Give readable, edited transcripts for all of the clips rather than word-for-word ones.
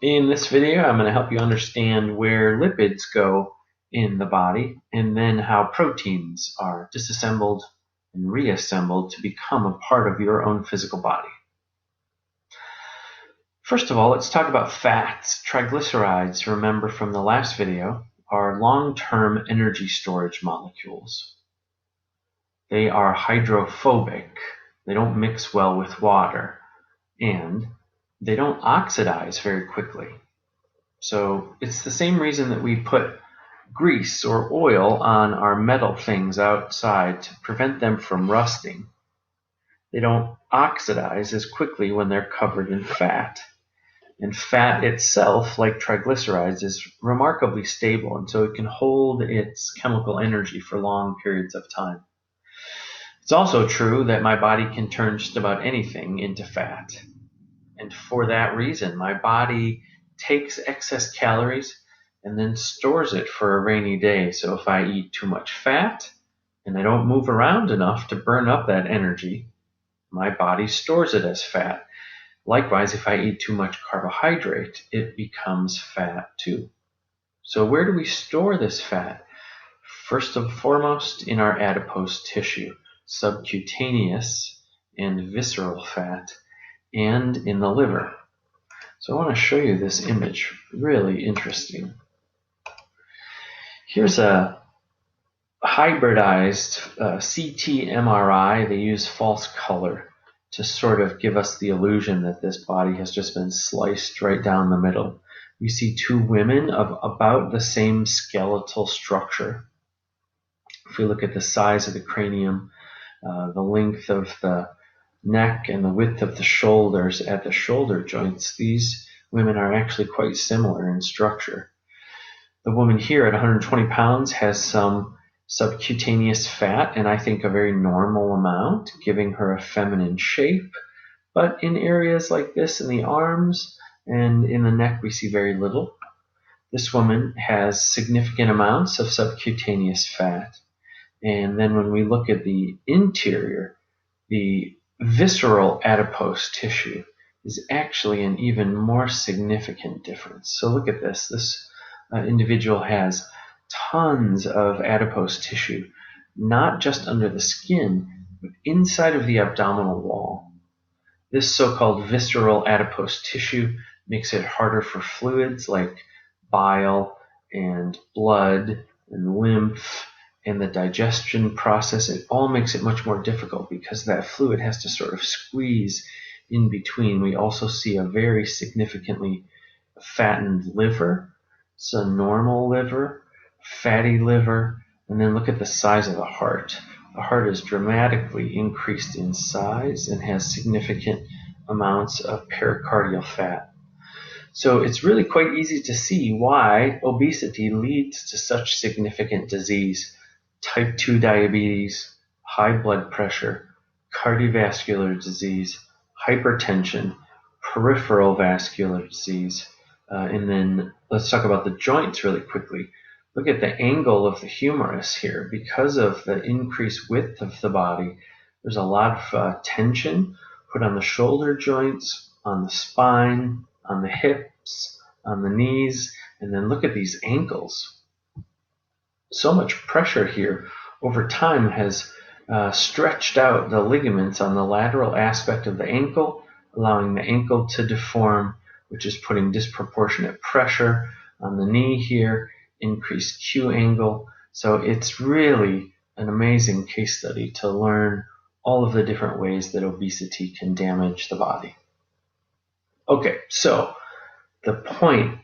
In this video, I'm going to help you understand where lipids go in the body and then how proteins are disassembled and reassembled to become a part of your own physical body. First of all, let's talk about fats. Triglycerides, remember from the last video, are long-term energy storage molecules. They are hydrophobic. They don't mix well with water, and they don't oxidize very quickly. So it's the same reason that we put grease or oil on our metal things outside to prevent them from rusting. They don't oxidize as quickly when they're covered in fat. And fat itself, like triglycerides, is remarkably stable, and so it can hold its chemical energy for long periods of time. It's also true that my body can turn just about anything into fat. And for that reason, my body takes excess calories and then stores it for a rainy day. So if I eat too much fat and I don't move around enough to burn up that energy, my body stores it as fat. Likewise, if I eat too much carbohydrate, it becomes fat too. So where do we store this fat? First and foremost, in our adipose tissue, subcutaneous and visceral fat, and in the liver. So I want to show you this image, really interesting. Here's a hybridized CT MRI. They use false color to sort of give us the illusion that this body has just been sliced right down the middle. We see two women of about the same skeletal structure. If we look at the size of the cranium, the length of the neck and the width of the shoulders at the shoulder joints, these women are actually quite similar in structure. The woman here at 120 pounds has some subcutaneous fat, and I think a very normal amount, giving her a feminine shape. But in areas like this, in the arms and in the neck, we see very little. This woman has significant amounts of subcutaneous fat. And then when we look at the interior, the visceral adipose tissue is actually an even more significant difference. So look at this. This individual has tons of adipose tissue, not just under the skin, but inside of the abdominal wall. This so-called visceral adipose tissue makes it harder for fluids like bile and blood and lymph and the digestion process. It all makes it much more difficult because that fluid has to sort of squeeze in between. We also see a very significantly fattened liver. It's a normal liver, fatty liver, and then look at the size of the heart. The heart is dramatically increased in size and has significant amounts of pericardial fat. So it's really quite easy to see why obesity leads to such significant disease. Type 2 diabetes, high blood pressure, cardiovascular disease, hypertension, peripheral vascular disease, and then let's talk about the joints really quickly. Look at the angle of the humerus here. Because of the increased width of the body, there's a lot of tension put on the shoulder joints, on the spine, on the hips, on the knees, and then look at these ankles. So much pressure here over time has stretched out the ligaments on the lateral aspect of the ankle, allowing the ankle to deform, which is putting disproportionate pressure on the knee here, increased Q angle. So it's really an amazing case study to learn all of the different ways that obesity can damage the body. Okay, so the point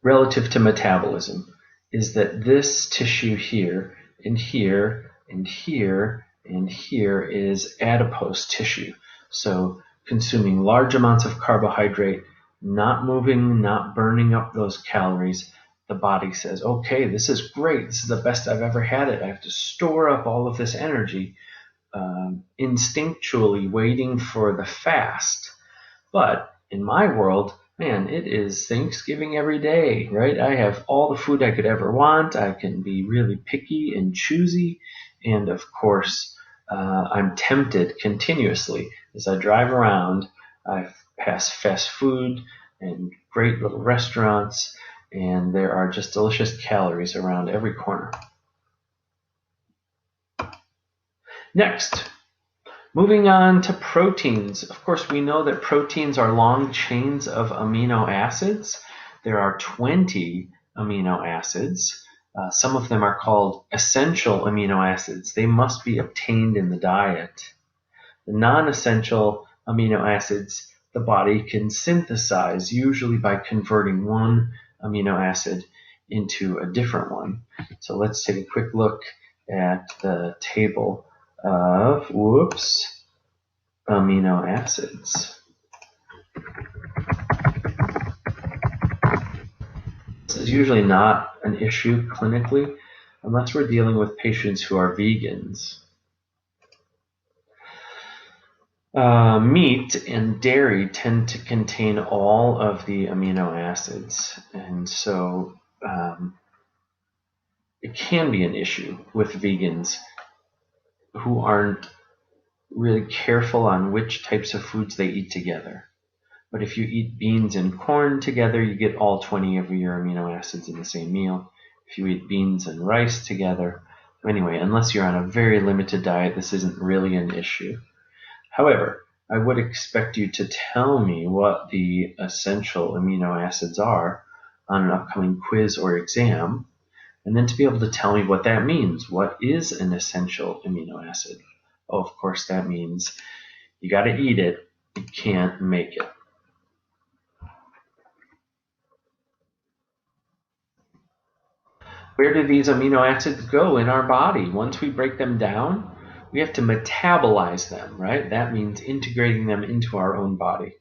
relative to metabolism is that this tissue here and here and here and here is adipose tissue. So consuming large amounts of carbohydrate, not moving, not burning up those calories, the body says, okay, this is great. This is the best I've ever had it. I have to store up all of this energy, instinctually waiting for the fast. But in my world, man, it is Thanksgiving every day, right? I have all the food I could ever want. I can be really picky and choosy. And of course, I'm tempted continuously as I drive around. I pass fast food and great little restaurants, and there are just delicious calories around every corner. Next, moving on to proteins. Of course, we know that proteins are long chains of amino acids. There are 20 amino acids. Some of them are called essential amino acids. They must be obtained in the diet. The non-essential amino acids the body can synthesize, usually by converting one amino acid into a different one. So let's take a quick look at the table of amino acids. This is usually not an issue clinically unless we're dealing with patients who are vegans. Meat and dairy tend to contain all of the amino acids, and so it can be an issue with vegans who aren't really careful on which types of foods they eat together. But if you eat beans and corn together, you get all 20 of your amino acids in the same meal. If you eat beans and rice together, anyway, unless you're on a very limited diet, this isn't really an issue. However, I would expect you to tell me what the essential amino acids are on an upcoming quiz or exam, and then to be able to tell me what that means. What is an essential amino acid? Oh, of course, that means you got to eat it. You can't make it. Where do these amino acids go in our body? Once we break them down, we have to metabolize them, right? That means integrating them into our own body.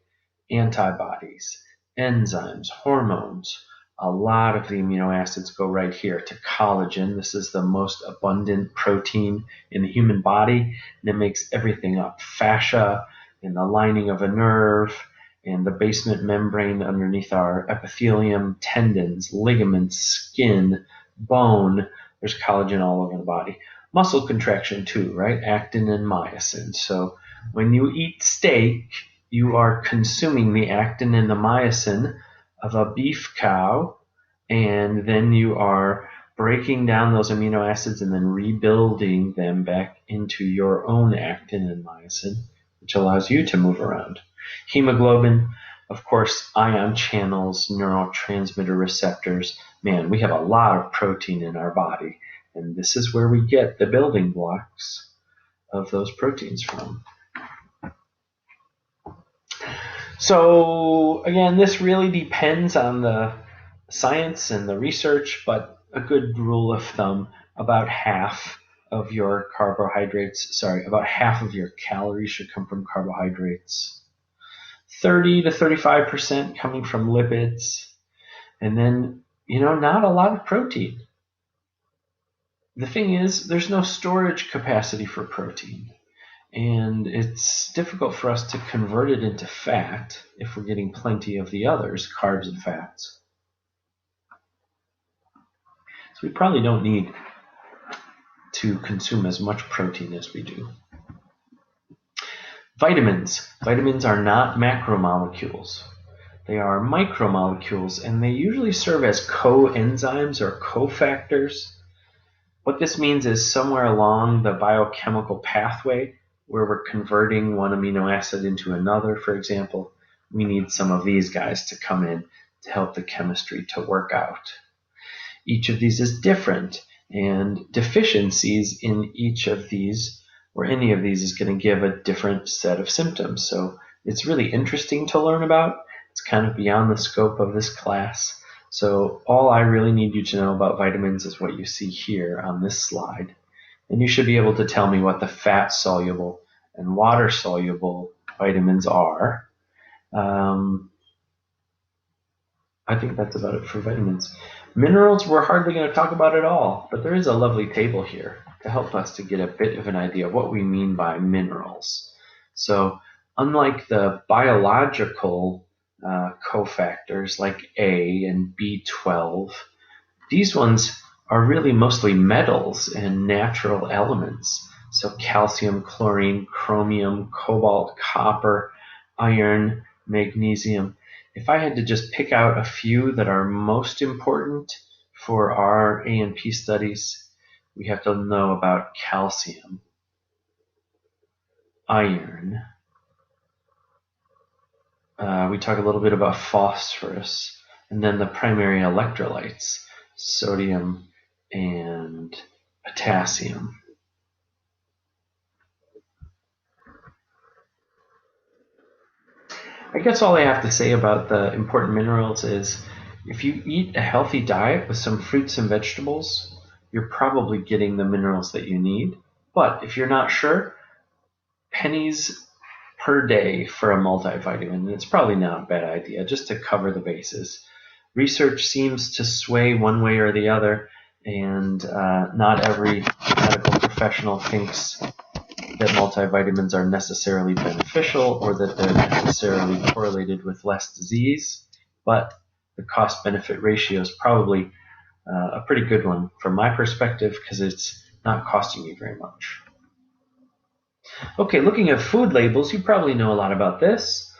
Antibodies, enzymes, hormones. A lot of the amino acids go right here to collagen. This is the most abundant protein in the human body, and it makes everything up. Fascia in the lining of a nerve, and the basement membrane underneath our epithelium, tendons, ligaments, skin, bone. There's collagen all over the body. Muscle contraction too, right? Actin and myosin. So when you eat steak, you are consuming the actin and the myosin of a beef cow, and then you are breaking down those amino acids and then rebuilding them back into your own actin and myosin, which allows you to move around. Hemoglobin, of course, ion channels, neurotransmitter receptors. Man, we have a lot of protein in our body, and this is where we get the building blocks of those proteins from. So again, this really depends on the science and the research, but a good rule of thumb, about half of your calories should come from carbohydrates. 30 to 35% coming from lipids, and then, not a lot of protein. The thing is, there's no storage capacity for protein. And it's difficult for us to convert it into fat if we're getting plenty of the others, carbs and fats. So we probably don't need to consume as much protein as we do. Vitamins. Vitamins are not macromolecules. They are micromolecules, and they usually serve as coenzymes or cofactors. What this means is somewhere along the biochemical pathway, where we're converting one amino acid into another, for example, we need some of these guys to come in to help the chemistry to work out. Each of these is different, and deficiencies in each of these or any of these is going to give a different set of symptoms. So it's really interesting to learn about. It's kind of beyond the scope of this class. So all I really need you to know about vitamins is what you see here on this slide. And you should be able to tell me what the fat-soluble and water-soluble vitamins are. I think that's about it for vitamins. Minerals, we're hardly going to talk about at all, but there is a lovely table here to help us to get a bit of an idea of what we mean by minerals. So unlike the biological cofactors like A and B12, these ones are really mostly metals and natural elements. So calcium, chlorine, chromium, cobalt, copper, iron, magnesium. If I had to just pick out a few that are most important for our A&P studies, we have to know about calcium, iron. We talk a little bit about phosphorus, and then the primary electrolytes, sodium and potassium. I guess all I have to say about the important minerals is if you eat a healthy diet with some fruits and vegetables, you're probably getting the minerals that you need. But if you're not sure, pennies per day for a multivitamin, it's probably not a bad idea just to cover the bases. Research seems to sway one way or the other, and not every medical professional thinks that multivitamins are necessarily beneficial or that they're necessarily correlated with less disease, but the cost-benefit ratio is probably a pretty good one from my perspective because it's not costing you very much. Okay, looking at food labels, you probably know a lot about this.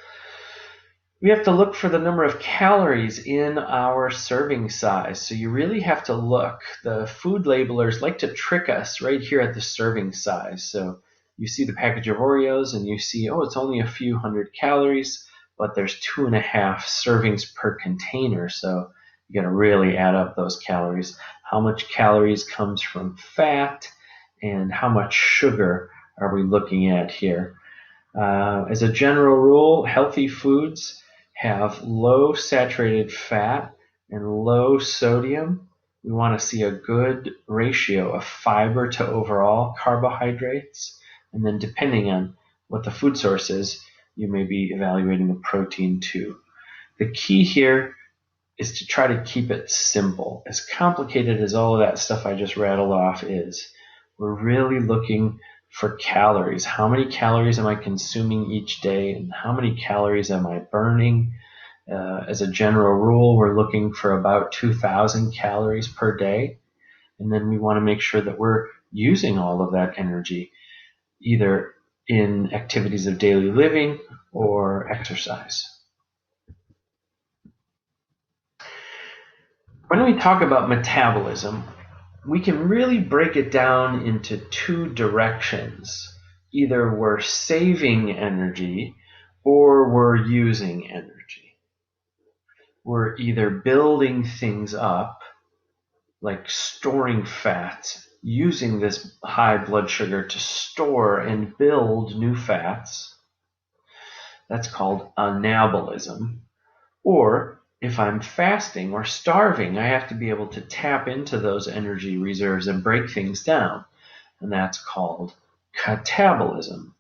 We have to look for the number of calories in our serving size. So you really have to look. The food labelers like to trick us right here at the serving size. So you see the package of Oreos and you see, oh, it's only a few hundred calories, but there's 2.5 servings per container. So you got to really add up those calories. How much calories comes from fat and how much sugar are we looking at here? As a general rule, healthy foods have low saturated fat and low sodium. We want to see a good ratio of fiber to overall carbohydrates. And then depending on what the food source is, you may be evaluating the protein too. The key here is to try to keep it simple. As complicated as all of that stuff I just rattled off is, we're really looking for calories. How many calories am I consuming each day and how many calories am I burning? As a general rule, we're looking for about 2,000 calories per day. And then we want to make sure that we're using all of that energy either in activities of daily living or exercise. When we talk about metabolism, we can really break it down into two directions. Either we're saving energy or we're using energy. We're either building things up, like storing fats, using this high blood sugar to store and build new fats. That's called anabolism. Or if I'm fasting or starving, I have to be able to tap into those energy reserves and break things down. And that's called catabolism.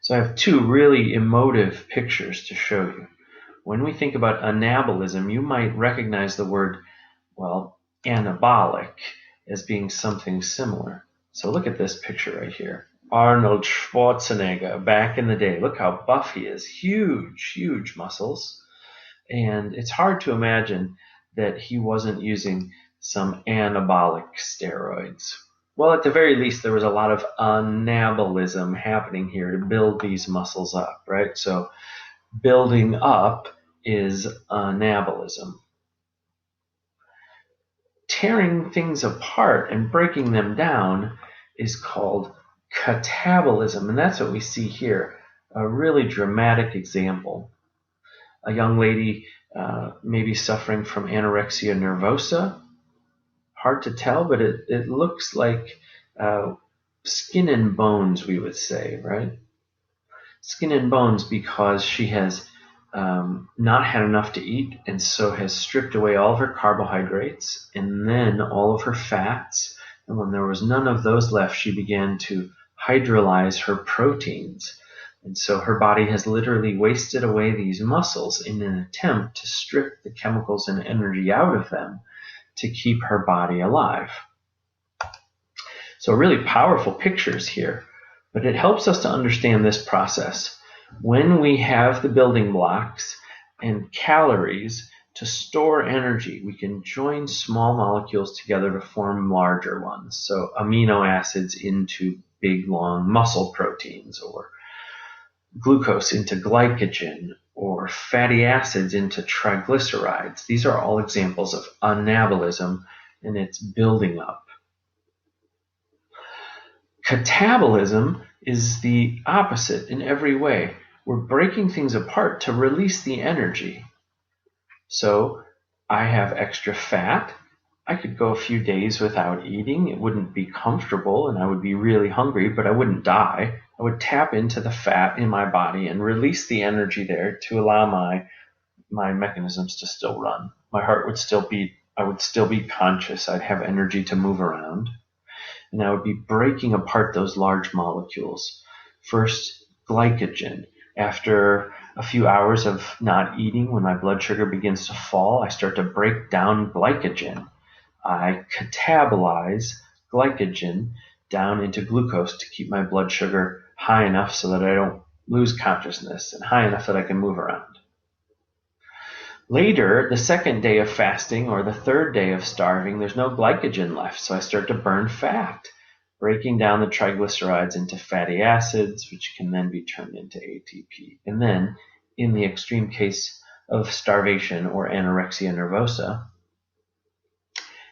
So I have two really emotive pictures to show you. When we think about anabolism, you might recognize the word, anabolic as being something similar. So look at this picture right here. Arnold Schwarzenegger, back in the day. Look how buff he is. Huge, huge muscles. And it's hard to imagine that he wasn't using some anabolic steroids. Well, at the very least, there was a lot of anabolism happening here to build these muscles up, right? So building up is anabolism. Tearing things apart and breaking them down is called catabolism, and that's what we see here, a really dramatic example. A young lady maybe suffering from anorexia nervosa. Hard to tell, but it looks like skin and bones, we would say, right? Skin and bones because she has not had enough to eat and so has stripped away all of her carbohydrates and then all of her fats. And when there was none of those left, she began to hydrolyze her proteins. And so her body has literally wasted away these muscles in an attempt to strip the chemicals and energy out of them to keep her body alive. So really powerful pictures here, but it helps us to understand this process. When we have the building blocks and calories to store energy, we can join small molecules together to form larger ones. So amino acids into big, long muscle proteins, or glucose into glycogen, or or fatty acids into triglycerides. These are all examples of anabolism, and it's building up. Catabolism is the opposite in every way. We're breaking things apart to release the energy. So I have extra fat. I could go a few days without eating. It wouldn't be comfortable and I would be really hungry, but I wouldn't die. I would tap into the fat in my body and release the energy there to allow my mechanisms to still run. My heart would still beat. I would still be conscious. I'd have energy to move around. And I would be breaking apart those large molecules. First, glycogen. After a few hours of not eating, when my blood sugar begins to fall, I start to break down glycogen. I catabolize glycogen down into glucose to keep my blood sugar high enough so that I don't lose consciousness and high enough that I can move around. Later, the second day of fasting or the third day of starving, there's no glycogen left, so I start to burn fat, breaking down the triglycerides into fatty acids, which can then be turned into ATP. And then, in the extreme case of starvation or anorexia nervosa,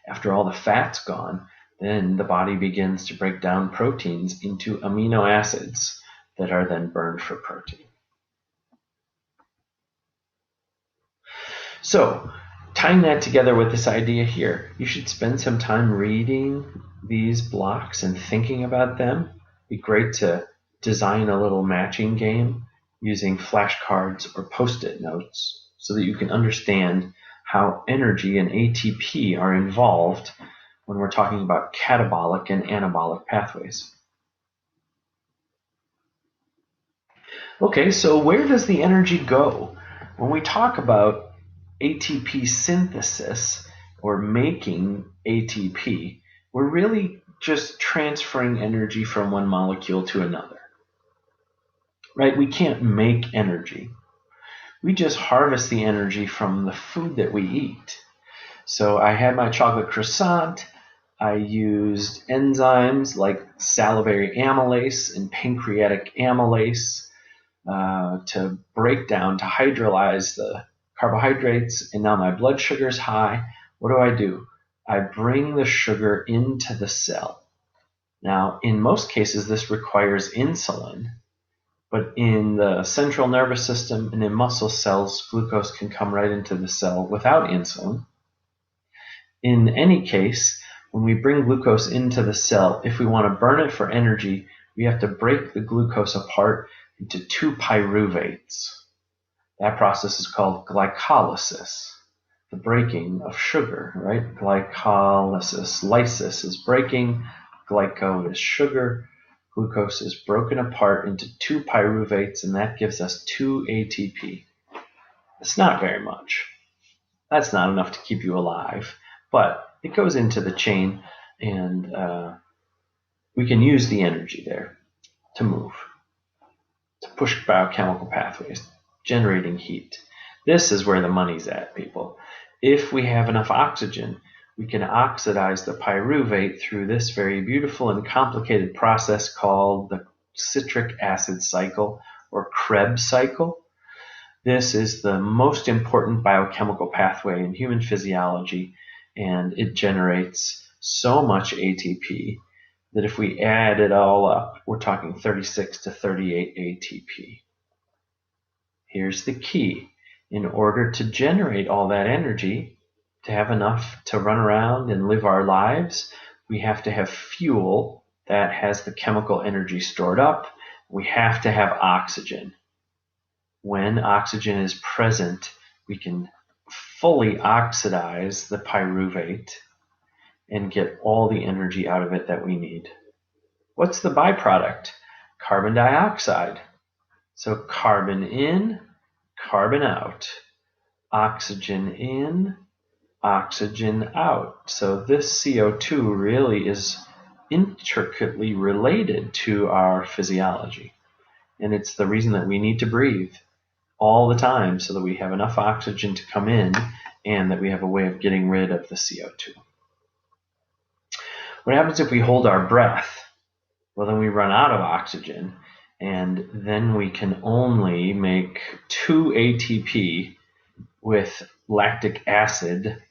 after all the fat's gone, then the body begins to break down proteins into amino acids that are then burned for protein. So, tying that together with this idea here, you should spend some time reading these blocks and thinking about them. It'd be great to design a little matching game using flashcards or post-it notes so that you can understand how energy and ATP are involved when we're talking about catabolic and anabolic pathways. Okay, so where does the energy go? When we talk about ATP synthesis or making ATP, we're really just transferring energy from one molecule to another. Right? We can't make energy. We just harvest the energy from the food that we eat. So I had my chocolate croissant. I used enzymes like salivary amylase and pancreatic amylase to break down, to hydrolyze the carbohydrates, and now my blood sugar is high. What do? I bring the sugar into the cell. Now, in most cases, this requires insulin, but in the central nervous system and in muscle cells, glucose can come right into the cell without insulin. In any case, when we bring glucose into the cell, if we want to burn it for energy, we have to break the glucose apart into two pyruvates. That process is called glycolysis, the breaking of sugar, right? Glycolysis. Lysis is breaking, glyco is sugar. Glucose is broken apart into two pyruvates, and that gives us 2 ATP. It's not very much. That's not enough to keep you alive, but it goes into the chain, and we can use the energy there to move, to push biochemical pathways, generating heat. This is where the money's at, people. If we have enough oxygen, we can oxidize the pyruvate through this very beautiful and complicated process called the citric acid cycle or Krebs cycle. This is the most important biochemical pathway in human physiology, and it generates so much ATP that if we add it all up, we're talking 36 to 38 ATP. Here's the key. In order to generate all that energy, to have enough to run around and live our lives, we have to have fuel that has the chemical energy stored up. We have to have oxygen. When oxygen is present, we can fully oxidize the pyruvate and get all the energy out of it that we need. What's the byproduct? Carbon dioxide. So carbon in, carbon out. Oxygen in, oxygen out. So this CO2 really is intricately related to our physiology. And it's the reason that we need to breathe all the time so that we have enough oxygen to come in and that we have a way of getting rid of the CO2. What happens if we hold our breath? Well, then we run out of oxygen And then we can only make 2 ATP with lactic acid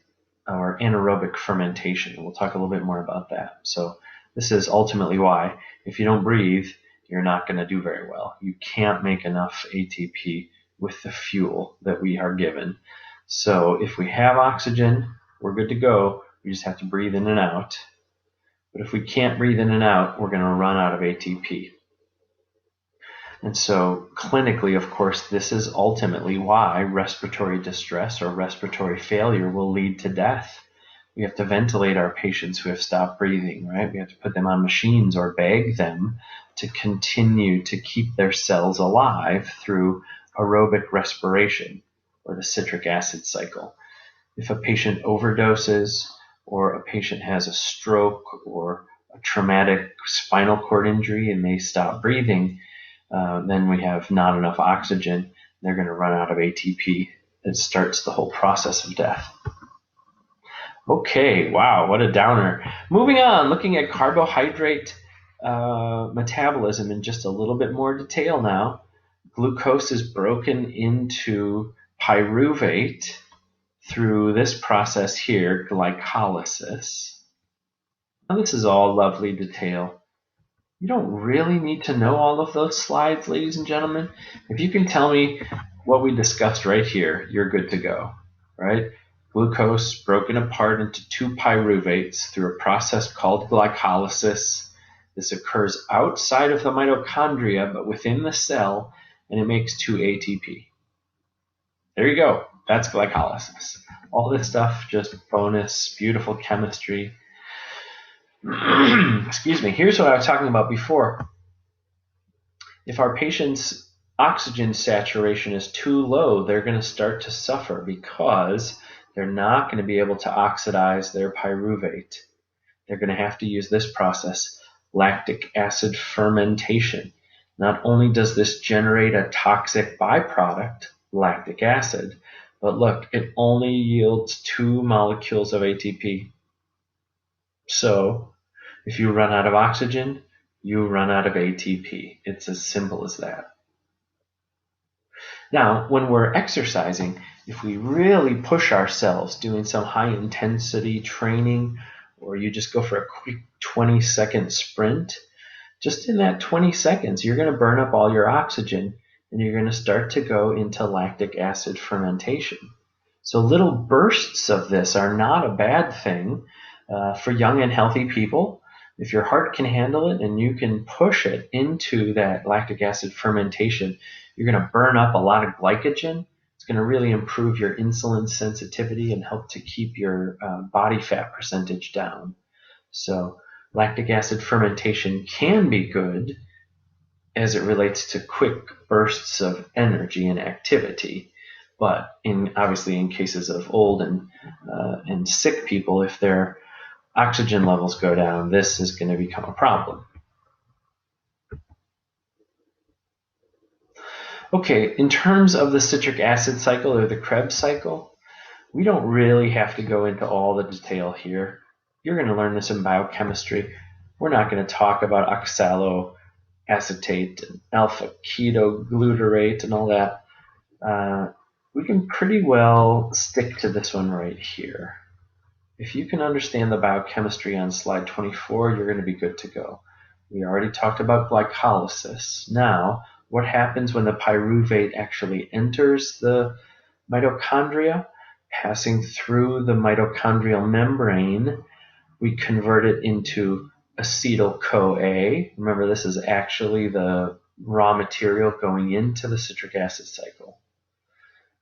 or anaerobic fermentation. We'll talk a little bit more about that. So this is ultimately why if you don't breathe, you're not going to do very well. You can't make enough ATP with the fuel that we are given. So if we have oxygen, we're good to go. We just have to breathe in and out. But if we can't breathe in and out, we're going to run out of ATP. And so clinically, of course, this is ultimately why respiratory distress or respiratory failure will lead to death. We have to ventilate our patients who have stopped breathing, right? We have to put them on machines or bag them to continue to keep their cells alive through aerobic respiration or the citric acid cycle. If a patient overdoses or a patient has a stroke or a traumatic spinal cord injury and they stop breathing, then we have not enough oxygen. They're going to run out of ATP. It starts the whole process of death. Okay, wow, what a downer. Moving on, looking at carbohydrate metabolism in just a little bit more detail now. Glucose is broken into pyruvate through this process here, glycolysis. Now, this is all lovely detail. You don't really need to know all of those slides, ladies and gentlemen. If you can tell me what we discussed right here, you're good to go, right? Glucose broken apart into 2 pyruvates through a process called glycolysis. This occurs outside of the mitochondria, but within the cell, and it makes 2 ATP. There you go. That's glycolysis. All this stuff, just bonus, beautiful chemistry. Excuse me. Here's what I was talking about before. If our patient's oxygen saturation is too low, they're going to start to suffer because they're not going to be able to oxidize their pyruvate. They're going to have to use this process, lactic acid fermentation. Not only does this generate a toxic byproduct, lactic acid, but look, it only yields 2 molecules of ATP. So if you run out of oxygen, you run out of ATP. It's as simple as that. Now, when we're exercising, if we really push ourselves doing some high intensity training, or you just go for a quick 20-second sprint, just in that 20 seconds, you're going to burn up all your oxygen and you're going to start to go into lactic acid fermentation. So little bursts of this are not a bad thing for young and healthy people. If your heart can handle it and you can push it into that lactic acid fermentation, you're going to burn up a lot of glycogen. It's going to really improve your insulin sensitivity and help to keep your body fat percentage down. So lactic acid fermentation can be good as it relates to quick bursts of energy and activity. But obviously in cases of old and sick people, if their oxygen levels go down, this is going to become a problem. Okay, in terms of the citric acid cycle or the Krebs cycle, we don't really have to go into all the detail here. You're going to learn this in biochemistry. We're not going to talk about oxaloacetate and alpha ketoglutarate and all that. We can pretty well stick to this one right here. If you can understand the biochemistry on slide 24, you're going to be good to go. We already talked about glycolysis. Now, what happens when the pyruvate actually enters the mitochondria? Passing through the mitochondrial membrane, we convert it into acetyl-CoA. Remember, this is actually the raw material going into the citric acid cycle.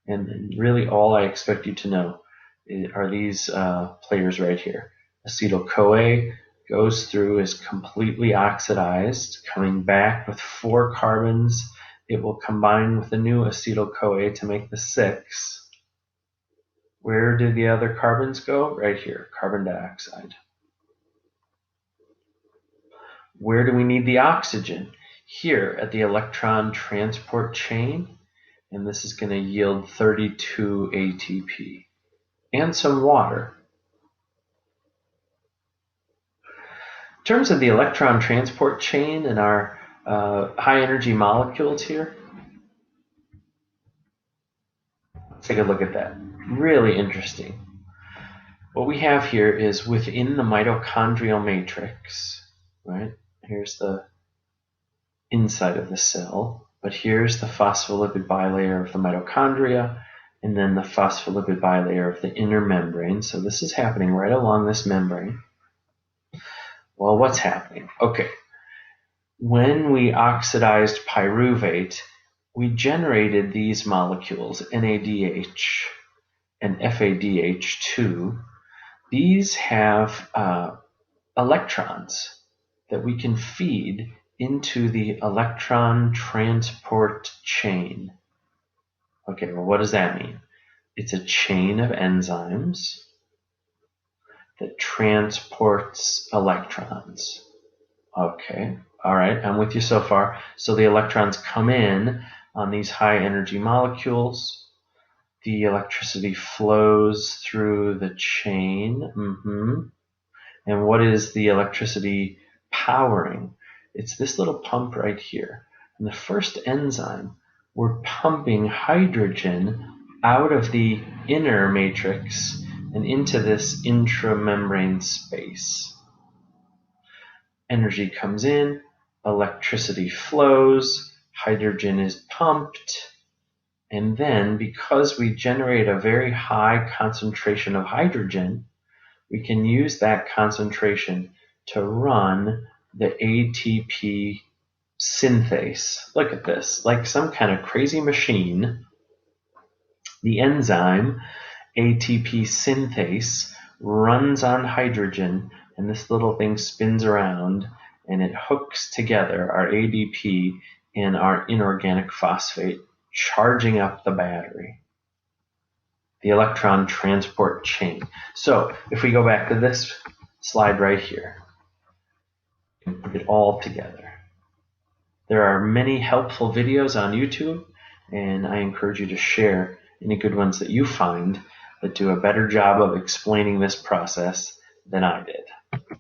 And really all I expect you to know are these players right here. Acetyl-CoA goes through, is completely oxidized, coming back with 4 carbons. It will combine with the new acetyl-CoA to make the 6. Where do the other carbons go? Right here, carbon dioxide. Where do we need the oxygen? Here at the electron transport chain, and this is going to yield 32 ATP and some water. In terms of the electron transport chain and our high energy molecules here. Let's take a look at that. Really interesting. What we have here is within the mitochondrial matrix, right? Here's the inside of the cell, but here's the phospholipid bilayer of the mitochondria, and then the phospholipid bilayer of the inner membrane. So this is happening right along this membrane. Well, what's happening? Okay, when we oxidized pyruvate, we generated these molecules, NADH and FADH2. These have electrons that we can feed into the electron transport chain. Okay, well, what does that mean? It's a chain of enzymes that transports electrons. Okay, all right, I'm with you so far. So the electrons come in on these high energy molecules. The electricity flows through the chain. And what is the electricity powering? It's this little pump right here. And the first enzyme, we're pumping hydrogen out of the inner matrix and into this intramembrane space. Energy comes in, electricity flows, hydrogen is pumped, and then because we generate a very high concentration of hydrogen, we can use that concentration to run the ATP synthase. Look at this, like some kind of crazy machine. The enzyme ATP synthase runs on hydrogen, and this little thing spins around, and it hooks together our ADP and our inorganic phosphate, charging up the battery. The electron transport chain. So if we go back to this slide right here and put it all together, there are many helpful videos on YouTube, and I encourage you to share any good ones that you find that do a better job of explaining this process than I did.